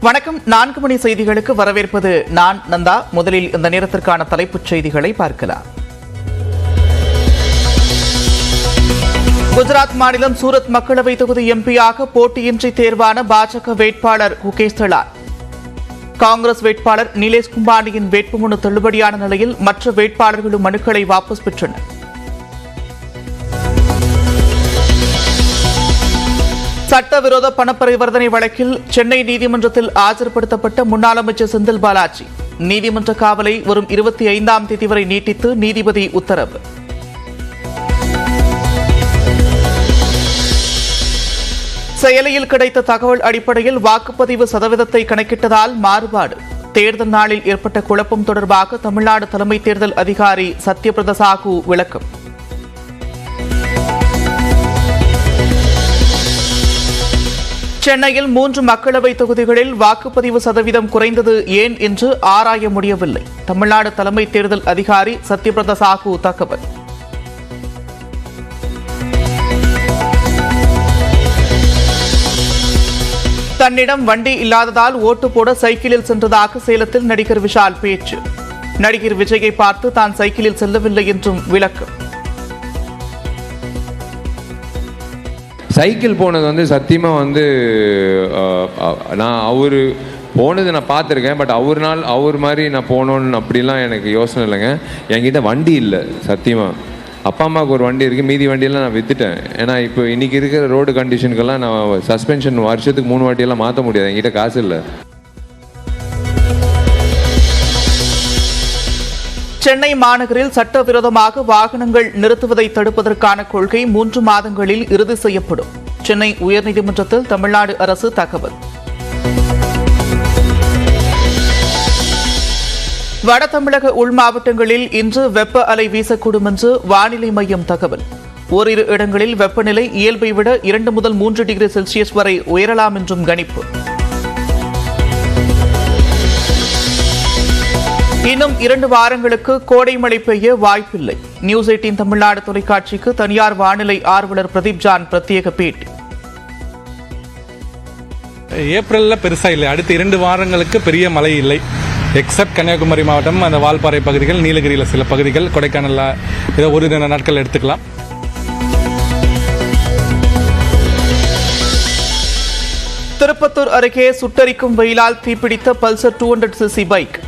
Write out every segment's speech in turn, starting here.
வணக்கம். 4 மணி செய்திகளுக்கு வரவேற்பது நான் நந்தா. முதலில் இந்த நேரத்திற்கான தலைப்புச் செய்திகளை பார்க்கலாம். குஜராத் மாநிலம் சூரத் மக்களவை தொகுதி எம்பியாக போட்டியின்றி தேர்வான பாஜக வேட்பாளர் குகேஷ் தலால். காங்கிரஸ் வேட்பாளர் நிலேஷ் கும்பானியின் வேட்புமனு தள்ளுபடியான நிலையில் மற்ற வேட்பாளர்களும் மனுக்களை வாபஸ் பெற்றனர். சட்டவிரோத பணப்பரிவர்த்தனை வழக்கில் சென்னை நீதிமன்றத்தில் ஆஜர்படுத்தப்பட்ட முன்னாள் அமைச்சர் செந்தில் பாலாஜி நீதிமன்ற காவலை வரும் 25ஆம் தேதி வரை நீட்டித்து நீதிபதி உத்தரவு. செயலியில் கிடைத்த தகவல் அடிப்படையில் வாக்குப்பதிவு சதவீதத்தை கணக்கிட்டதால் மாறுபாடு. தேர்தல் நாளில் ஏற்பட்ட குழப்பம் தொடர்பாக தமிழ்நாடு தலைமை தேர்தல் அதிகாரி சத்யபிரத சாஹூ விளக்கம். சென்னையில் 3 மக்களவை தொகுதிகளில் வாக்குப்பதிவு சதவீதம் குறைந்தது ஏன் என்று ஆராய முடியவில்லை. தமிழ்நாடு தலைமை தேர்தல் அதிகாரி சத்யபிரத சாஹூ தகவல். தன்னிடம் வண்டி இல்லாததால் ஓட்டு போட சைக்கிளில் சென்றதாக சேலத்தில் நடிகர் விஷால் பேச்சு. நடிகர் விஜயை பார்த்து தான் சைக்கிளில் செல்லவில்லை என்றும் விளக்கம். சைக்கிள் போனது சத்தியமாக நான் அவர் போனது நான் பார்த்துருக்கேன். பட் அவர் மாதிரி நான் போகணுன்னு அப்படிலாம் எனக்கு யோசனை இல்லைங்க. என்கிட்ட வண்டி இல்லை சத்தியமாக. அப்பா அம்மாவுக்கு ஒரு வண்டி இருக்குது, மீதி வண்டியெல்லாம் நான் விற்றுட்டேன். ஏன்னா இப்போ இன்றைக்கி இருக்கிற ரோடு கண்டிஷனுக்கெல்லாம் நான் சஸ்பென்ஷன் வருஷத்துக்கு 3 வாட்டியெல்லாம் மாற்ற முடியாது, என்கிட்ட காசு இல்லை. சென்னை மாநகரில் சட்டவிரோதமாக வாகனங்கள் நிறுத்துவதை தடுப்பதற்கான கொள்கை 3 மாதங்களில் இறுதி செய்யப்படும். சென்னை உயர்நீதிமன்றத்தில் தமிழ்நாடு அரசு தகவல். வட தமிழக உள் மாவட்டங்களில் இன்று வெப்ப அலை வீசக்கூடும் என்று வானிலை மையம் தகவல். ஓரிரு இடங்களில் வெப்பநிலை இயல்பை விட 2 முதல் 3 டிகிரி செல்சியஸ் வரை உயரலாம் என்றும் கணிப்பு. இன்னும் 2 வாரங்களுக்கு கோடை மழை பெய்ய வாய்ப்பில்லை. நியூஸ் 18 தமிழ்நாடு தொலைக்காட்சிக்கு தனியார் வானிலை ஆர்வலர் பிரதீப் ஜான் பிரத்யேக பேட்டி. ஏப்ரலில் பெருசா இல்லை, அடுத்த 2 வாரங்களுக்கு பெரிய மழை இல்லை. எக்ஸப்ட் கன்னியாகுமரி மாவட்டம், அந்த வால்பாறை பகுதிகள், நீலகிரியில் சில பகுதிகள், கொடைக்கானலில் ஏதோ ஒரு நாட்கள் எடுத்துக்கலாம். திருப்பத்தூர் அருகே சுட்டரிக்கும் வெயிலால் தீப்பிடித்த பல்சர் 200cc பைக்.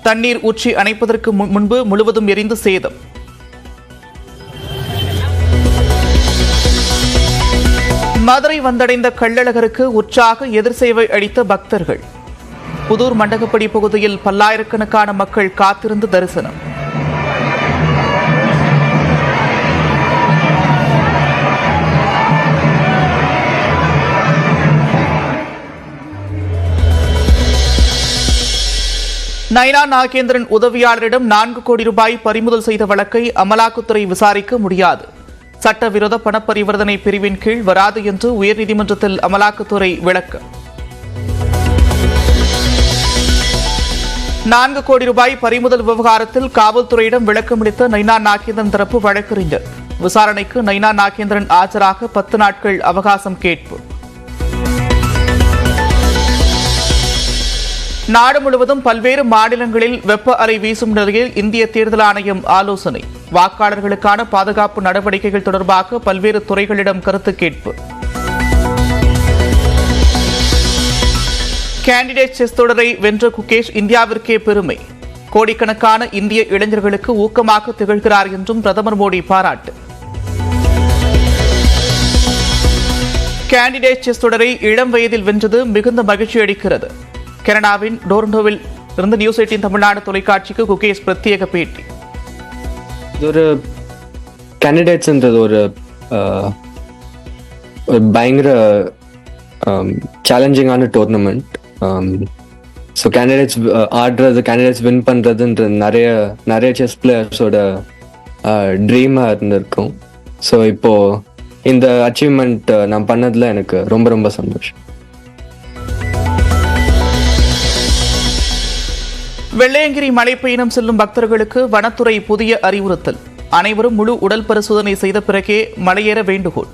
தண்ணீர் ஊற்றி அணைப்பதற்கு முன்பு முழுவதும் எரிந்து சேதம். மதுரை வந்தடைந்த கள்ளழகருக்கு உற்சாக எதிர் சேவை அளித்த பக்தர்கள். புதூர் மண்டகப்படி பகுதியில் பல்லாயிரக்கணக்கான மக்கள் காத்திருந்து தரிசனம். நைனா நாகேந்திரன் உதவியாளரிடம் 4 கோடி ரூபாய் பறிமுதல் செய்த வழக்கை அமலாக்கத்துறை விசாரிக்க முடியாது. சட்டவிரோத பணப்பரிவர்த்தனை பிரிவின் கீழ் வராது என்று உயர்நீதிமன்றத்தில் அமலாக்கத்துறை விளக்கம். 4 கோடி ரூபாய் பறிமுதல் விவகாரத்தில் காவல்துறையிடம் விளக்கமளித்த நைனா நாகேந்திரன் தரப்பு வழக்கறிஞர். விசாரணைக்கு நைனா நாகேந்திரன் ஆஜராக 10 நாட்கள் அவகாசம் கேட்பு. நாடு முழுவதும் பல்வேறு மாநிலங்களில் வெப்ப அலை வீசும் நிலையில் இந்திய தேர்தல் ஆணையம் ஆலோசனை. வாக்காளர்களுக்கான பாதுகாப்பு நடவடிக்கைகள் தொடர்பாக பல்வேறு துறைகளிடம் கருத்து கேட்பு. கேண்டிடேட் செஸ் தொடரை வென்ற குகேஷ் இந்தியாவிற்கே பெருமை. கோடிக்கணக்கான இந்திய இளைஞர்களுக்கு ஊக்கமாக திகழ்கிறார் என்றும் பிரதமர் மோடி பாராட்டு. கேண்டிடேட் செஸ் தொடரை இளம் வயதில் வென்றது மிகுந்த மகிழ்ச்சி அளிக்கிறது. கனடாவின் டோரண்டோவில் இருந்து நியூஸ் 18 தமிழ்நாடு தொலைக்காட்சிக்கு குகேஷ் பிரத்யேக பேட்டி. இது ஒரு கேண்டிடேட்ஸ்ன்றது ஒரு பயங்கர சேலஞ்சிங்கான டோர்னமெண்ட். ஸோ கேண்டிடேட்ஸ் ஆடுறது, கேண்டிடேட்ஸ் வின் பண்ணுறதுன்ற நிறைய செஸ் பிளேயர்ஸோட ட்ரீமாக இருந்திருக்கும். ஸோ இப்போது இந்த அச்சீவ்மெண்ட் நான் பண்ணதில் எனக்கு ரொம்ப ரொம்ப சந்தோஷம். வெள்ளையங்கிரி மலை பயணம் செல்லும் பக்தர்களுக்கு வனத்துறை புதிய அறிவுறுத்தல். அனைவரும் முழு உடல் பரிசோதனை செய்த பிறகே மலையேற வேண்டுகோள்.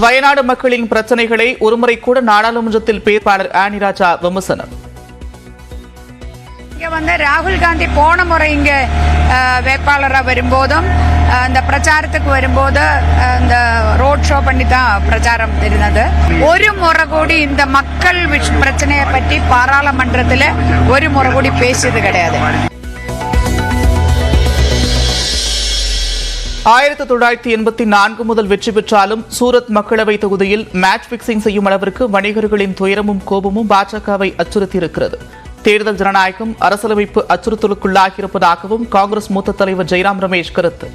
வயநாடு மக்களின் பிரச்சனைகளை ஒருமுறை கூட நாடாளுமன்றத்தில் பேச்சாளர் ஆனி ராஜா விமர்சனம். இங்க வந்து ராகுல் காந்தி போன முறை இங்க வேட்பாளராக வரும்போதும் இந்த பிரச்சாரத்துக்கு வரும்போது இந்த ரோட் ஷோ பண்ணி தான் பிரச்சாரம் இருந்தது. ஒரு முறை கூடி இந்த மக்கள் பிரச்சனையை பற்றி பாராளுமன்றத்தில் ஒரு முறை கூடி பேசியது கிடையாது. 1984 முதல் வெற்றி பெற்றாலும் சூரத் மக்களவை தொகுதியில் மேட்ச் பிக்சிங் செய்யும் அளவிற்கு வணிகர்களின் துயரமும் கோபமும் பாஜகவை அச்சுறுத்தியிருக்கிறது. தேர்தல் ஜனநாயகம் அரசியலமைப்பு அச்சுறுத்தலுக்குள்ளாகியிருப்பதாகவும் காங்கிரஸ் மூத்த தலைவர் ஜெய்ராம் ரமேஷ் கருத்து.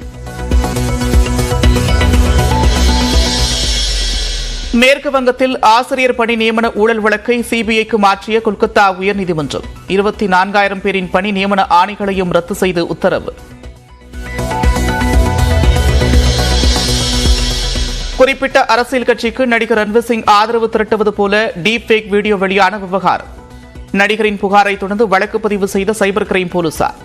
மேற்கு வங்கத்தில் ஆசிரியர் பணி நியமன ஊழல் வழக்கை சிபிஐக்கு மாற்றிய கொல்கத்தா உயர்நீதிமன்றம் 24,000 பேரின் பணி நியமன ஆணைகளையும் ரத்து செய்து உத்தரவு. குறிப்பிட்ட அரசியல் கட்சிக்கு நடிகர் ரன்வீர் சிங் ஆதரவு திரட்டுவது போல டீப் ஃபேக் வீடியோ வெளியான விவகாரம். நடிகரின் புகாரை தொடர்ந்து வழக்கு பதிவு செய்த சைபர் கிரைம் போலீசார்.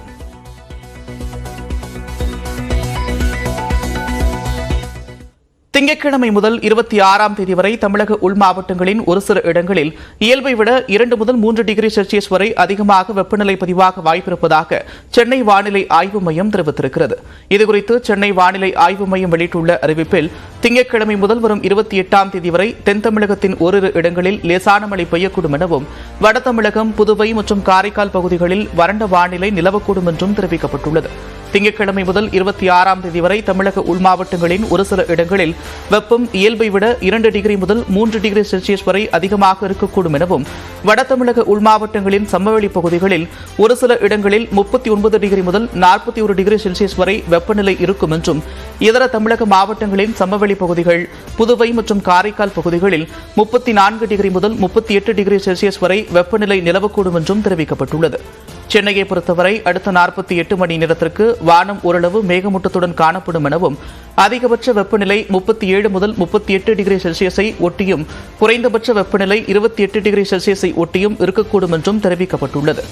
திங்கட்கிழமை முதல் 26ஆம் தேதி வரை தமிழக உள் மாவட்டங்களின் ஒரு சில இடங்களில் இயல்பை விட 2 முதல் 3 டிகிரி செல்சியஸ் வரை அதிகமாக வெப்பநிலை பதிவாக வாய்ப்பிருப்பதாக சென்னை வானிலை ஆய்வு மையம் தெரிவித்திருக்கிறது. இதுகுறித்து சென்னை வானிலை ஆய்வு மையம் வெளியிட்டுள்ள அறிவிப்பில் திங்கட்கிழமை முதல் வரும் 28ஆம் தேதி வரை தென் தமிழகத்தின் ஓரிரு இடங்களில் லேசான மழை பெய்யக்கூடும் எனவும் வட தமிழகம், புதுவை மற்றும் காரைக்கால் பகுதிகளில் வறண்ட வானிலை நிலவக்கூடும் என்றும் தெரிவிக்கப்பட்டுள்ளது. திங்கட்கிழமை முதல் 26ஆம் தேதி வரை தமிழக உள் மாவட்டங்களின் ஒரு சில இடங்களில் வெப்பம் இயல்பை விட 2 டிகிரி முதல் 3 டிகிரி செல்சியஸ் வரை அதிகமாக இருக்கக்கூடும் எனவும் வட தமிழக உள் மாவட்டங்களின் சமவெளி பகுதிகளில் ஒரு சில இடங்களில் 39 டிகிரி முதல் 41 டிகிரி செல்சியஸ் வரை வெப்பநிலை இருக்கும் என்றும் இதர தமிழக மாவட்டங்களின் சமவெளி பகுதிகள், புதுவை மற்றும் காரைக்கால் பகுதிகளில் 34 டிகிரி முதல் 38 டிகிரி செல்சியஸ் வரை வெப்பநிலை நிலவக்கூடும் என்றும் தெரிவிக்கப்பட்டுள்ளது. சென்னையை பொறுத்தவரை அடுத்த 48 மணி நேரத்திற்கு வானம் ஓரளவு மேகமூட்டத்துடன் காணப்படும் எனவும் அதிகபட்ச வெப்பநிலை 37 முதல் 38 டிகிரி செல்சியஸை ஒட்டியும் குறைந்தபட்ச வெப்பநிலை 28 டிகிரி செல்சியஸை ஒட்டியும் இருக்கக்கூடும் என்றும் தெரிவிக்கப்பட்டுள்ளது.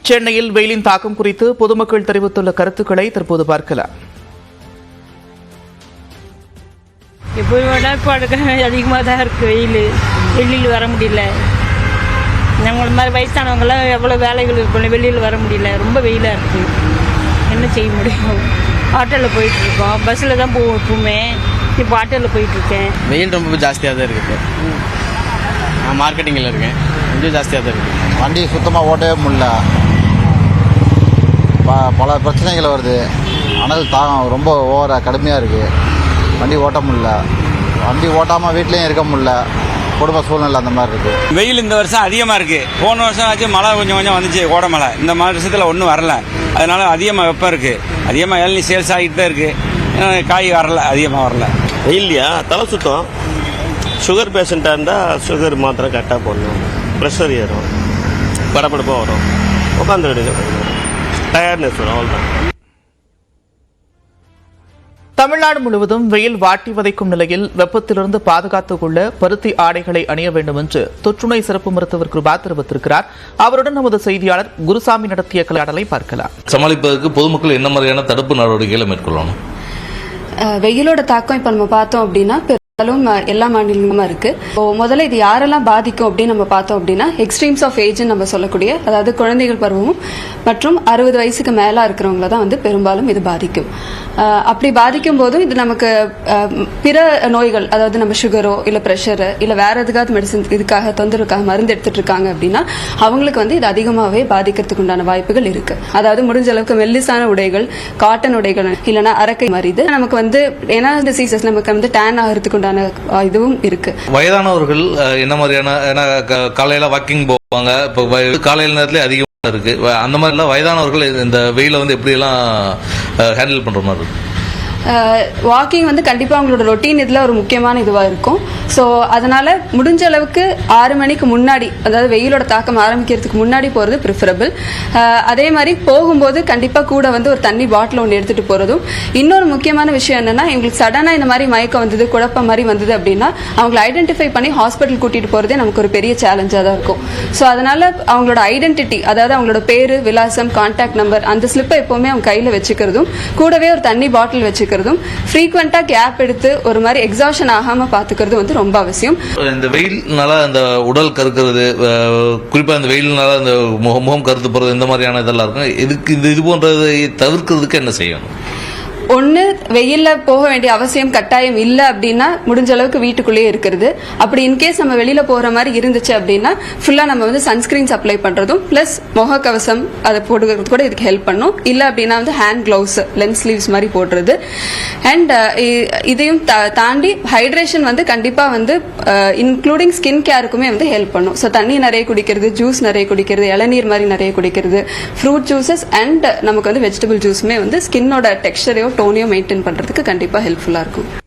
சென்னையில் வெயிலின் தாக்கம் குறித்து பொதுமக்கள் தெரிவித்துள்ள கருத்துக்களை தற்போது பார்க்கலாம். இப்போ அதிகமாக தான் இருக்குது. வெளியில் வர முடியல. நம்மள மாதிரி வயசானவங்களாம் எவ்வளோ வேலைகள் இருக்கணும், வெளியில் வர முடியல. ரொம்ப வெயிலாக இருக்குது. என்ன செய்ய முடியும்? ஆட்டோவில் போயிட்டுருக்கோம், பஸ்ஸில் தான் போவோம் எப்பவுமே. இப்போ ஆட்டோவில் போயிட்டுருக்கேன். வெயில் ரொம்ப ஜாஸ்தியாக தான் இருக்குது. நான் மார்க்கெட்டிங்கில் இருக்கேன். கொஞ்சம் ஜாஸ்தியாக தான் இருக்குது. வண்டி சுத்தமாக ஓட்டவே முடியல. பல பிரச்சனைகள் வருது. அனல் தாகம் ரொம்ப ஓவராக கடுமையாக இருக்குது. வண்டி ஓட்ட முடியல. வண்டி ஓட்டாமல் வீட்லேயும் இருக்க முடியல. குடும்ப சூழ்நிலை அந்த மாதிரி இருக்குது. வெயில் இந்த வருஷம் அதிகமாக இருக்குது. போன வருஷம் ஆச்சு மழை கொஞ்சம் கொஞ்சம் வந்துச்சு, கோடை மழை. இந்த மாதிரி வருஷத்தில் ஒன்றும் வரல. அதனால அதிகமாக வெப்பம் இருக்குது. அதிகமாக இளநீ சேல்ஸ் ஆகிட்டு தான் இருக்குது. காய் வரல, அதிகமாக வரல. வெயில்லையா தலை சுத்தம். சுகர் பேஷண்ட்டாக இருந்தால் சுகர் மாத்திரை கரெக்டாக போடணும். ப்ரெஷர் ஏறும், படப்படப்பாக வரும், உட்காந்து டயர்ட்னஸ் வரும். அவ்வளோதான். தமிழ்நாடு முழுவதும் வெயில் வாட்டி வதைக்கும் நிலையில் வெப்பத்திலிருந்து பாதுகாத்துக் கொள்ள பருத்தி ஆடைகளை அணிய வேண்டும் என்று தொற்றுநோய் சிறப்பு மருத்துவர் கிருபா தெரிவித்திருக்கிறார். அவருடன் நமது செய்தியாளர் குருசாமி நடத்திய கலந்துரையாடலை பார்க்கலாம். சமாளிப்பதற்கு பொதுமக்கள் என்ன மாதிரியான தடுப்பு நடவடிக்கைகளை மேற்கொள்ளணும்? வெயிலோட தாக்கம் இப்ப நம்ம பார்த்தோம் அப்படின்னா எல்லா மாநிலங்களும் இருக்கு. முதல்ல இது யாரெல்லாம் பாதிக்கும் அப்படின்னு நம்ம பார்த்தோம் அப்படின்னா எக்ஸ்ட்ரீம்ஸ் ஆஃப் ஏஜ் நம்ம சொல்லக்கூடிய, அதாவது குழந்தைகள் பருவமும் மற்றும் 60 வயசுக்கு மேல இருக்கிறவங்கள தான் வந்து பெரும்பாலும் இது பாதிக்கும். அப்படி பாதிக்கும் போதும் இது நமக்கு பிற நோய்கள், அதாவது நம்ம சுகரோ இல்ல பிரஷரோ இல்ல வேற எதுக்காவது மெடிசன் இதுக்காக தொந்தரவுக்காக மருந்து எடுத்துட்டு இருக்காங்க அப்படின்னா அவங்களுக்கு வந்து இது அதிகமாகவே பாதிக்கிறதுக்கு உண்டான வாய்ப்புகள் இருக்கு. அதாவது முடிஞ்ச அளவுக்கு மெல்லிசான உடைகள், காட்டன் உடைகள் இல்லைன்னா அரக்கை மாதிரி இது நமக்கு வந்து ஏன்னா டிசீசஸ் நமக்கு வந்து டேன் ஆகிறதுக்கு இதுவும் இருக்கு. வயதானவர்கள் என்ன மாதிரியான, காலையில வாக்கிங் போவாங்க, இப்போ காலையில நேரத்துல அதிகமாக இருக்கு. அந்த மாதிரி எல்லாம் வயதானவர்கள் இந்த வெயில வந்து எப்படி எல்லாம் ஹேண்டில் பண்ற மாதிரி இருக்கு? வாக்கிங் வந்து கண்டிப்பாக அவங்களோட ரொட்டீன் இதில் ஒரு முக்கியமான இதுவாக இருக்கும். ஸோ அதனால் முடிஞ்ச அளவுக்கு 6 மணிக்கு முன்னாடி, அதாவது வெயிலோட தாக்கம் ஆரம்பிக்கிறதுக்கு முன்னாடி போகிறது ப்ரிஃபரபிள். அதே மாதிரி போகும்போது கண்டிப்பாக கூட வந்து ஒரு தண்ணி பாட்டில் ஒன்று எடுத்துகிட்டு போகிறதும். இன்னொரு முக்கியமான விஷயம் என்னென்னா, எங்களுக்கு சடனாக இந்த மாதிரி மயக்கம் வந்தது, குழப்பம் மாதிரி வந்தது அப்படின்னா அவங்களை ஐடென்டிஃபை பண்ணி ஹாஸ்பிட்டல் கூட்டிகிட்டு போகிறதே நமக்கு ஒரு பெரிய சேலஞ்சாக தான் இருக்கும். ஸோ அதனால் அவங்களோட ஐடென்டிட்டி, அதாவது அவங்களோட பேர், விலாசம், கான்டாக்ட் நம்பர், அந்த ஸ்லிப்பை எப்போவுமே அவங்க கையில் வச்சுக்கிறதும், கூடவே ஒரு தண்ணி பாட்டில் வச்சுக்கிறதும், ஃப்ரீக்வெண்ட்டாக கேப் எடுத்து ஒரு மாதிரி எக்ஸாஷன் ஆகாமல் பார்த்துக்கிறது வந்து ரொம்ப அவசியம். இந்த வெயில்னால அந்த உடல் கருக்கிறது, குறிப்பாக இந்த வெயில்னால அந்த முகம் கருத்து போகிறது, இந்த மாதிரியான இதெல்லாம் இருக்கும். இதுக்கு இது போன்றதை தவிர்க்கிறதுக்கு என்ன செய்யணும்? ஒன்று, வெயிலில் போக வேண்டிய அவசியம் கட்டாயம் இல்லை அப்படின்னா முடிஞ்ச அளவுக்கு வீட்டுக்குள்ளேயே இருக்கிறது. அப்படி இன்கேஸ் நம்ம வெளியில் போகிற மாதிரி இருந்துச்சு அப்படின்னா ஃபுல்லாக நம்ம வந்து சன்ஸ்கிரீன்ஸ் அப்ளை பண்ணுறதும் ப்ளஸ் முகக்கவசம் அதை போட்டுக்கிறது கூட இதுக்கு ஹெல்ப் பண்ணும். இல்லை அப்படின்னா வந்து ஹேண்ட் க்ளவுஸ், லென்ஸ் ஸ்லீவ்ஸ் மாதிரி போடுறது. அண்ட் இதையும் தாண்டி ஹைட்ரேஷன் வந்து கண்டிப்பாக வந்து இன்க்ளூடிங் ஸ்கின் கேருக்குமே வந்து ஹெல்ப் பண்ணும். ஸோ தண்ணி நிறைய குடிக்கிறது, ஜூஸ் நிறைய குடிக்கிறது, இளநீர் மாதிரி நிறைய குடிக்கிறது, ஃப்ரூட் ஜூஸஸ் அண்ட் நமக்கு வந்து வெஜிடபிள் ஜூஸுமே வந்து ஸ்கின்னோட டெக்ஸ்டரையோ டோனையோ மெயின்டைன் பண்ணுறதுக்கு கண்டிப்பாக ஹெல்ப்ஃபுல்லாக இருக்கும்.